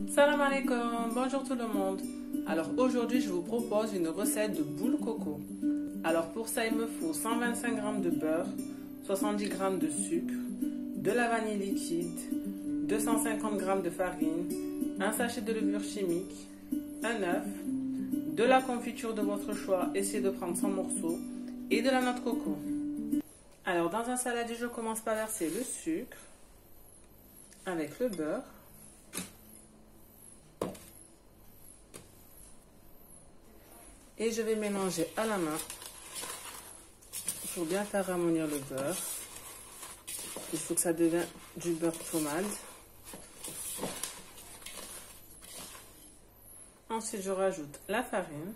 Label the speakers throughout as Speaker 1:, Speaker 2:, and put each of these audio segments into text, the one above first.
Speaker 1: Salam alaikum, bonjour tout le monde. Alors aujourd'hui je vous propose une recette de boules coco. Alors pour ça il me faut 125 g de beurre, 70 g de sucre, de la vanille liquide, 250 g de farine, un sachet de levure chimique, un œuf, de la confiture de votre choix, essayez de prendre 100 morceaux, et de la noix de coco. Alors dans un saladier je commence par verser le sucre avec le beurre. Et je vais mélanger à la main pour bien faire ramollir le beurre. Il faut que ça devienne du beurre pommade. Ensuite, je rajoute la farine,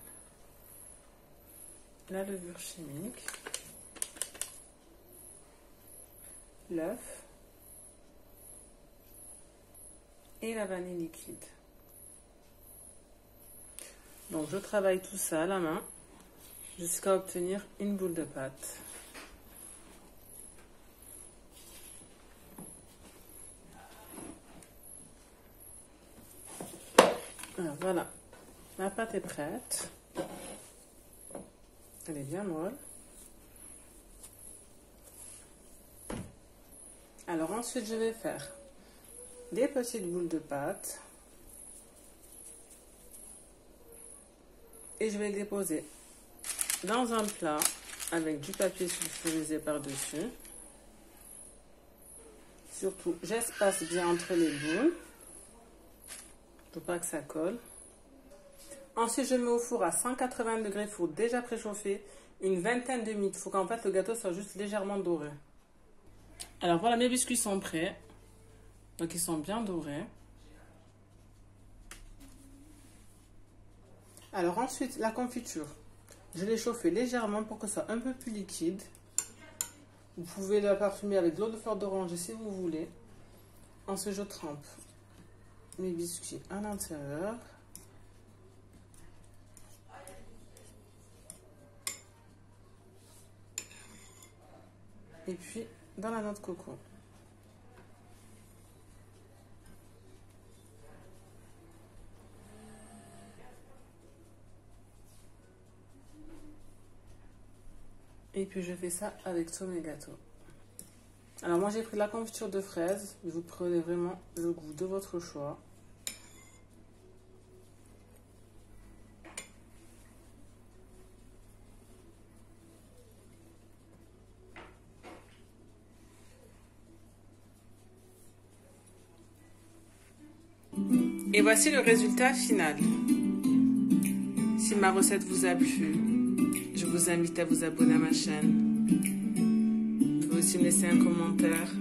Speaker 1: la levure chimique, l'œuf et la vanille liquide. Donc je travaille tout ça à la main jusqu'à obtenir une boule de pâte. Alors voilà, ma pâte est prête. Elle est bien molle. Alors ensuite je vais faire des petites boules de pâte. Et je vais les déposer dans un plat avec du papier sulfurisé par-dessus. Surtout, j'espace bien entre les boules pour pas que ça colle. Ensuite, je mets au four à 180 degrés, four déjà préchauffé, une vingtaine de minutes. Il faut qu'en fait le gâteau soit juste légèrement doré. Alors voilà, mes biscuits sont prêts. Donc ils sont bien dorés. Alors ensuite, la confiture, je l'ai chauffée légèrement pour que ce soit un peu plus liquide. Vous pouvez la parfumer avec de l'eau de fleur d'oranger si vous voulez. Ensuite, je trempe mes biscuits à l'intérieur. Et puis, dans la noix de coco. Et puis je fais ça avec tous mes gâteaux. Alors moi j'ai pris la confiture de fraises. Vous prenez vraiment le goût de votre choix. Et voici le résultat final. Si ma recette vous a plu, je vous invite à vous abonner à ma chaîne. Vous pouvez aussi me laisser un commentaire,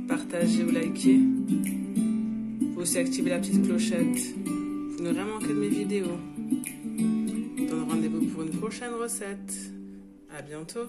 Speaker 1: partager ou liker. Vous pouvez aussi activer la petite clochette pour ne rien manquer de mes vidéos. Je vous donne rendez-vous pour une prochaine recette. À bientôt.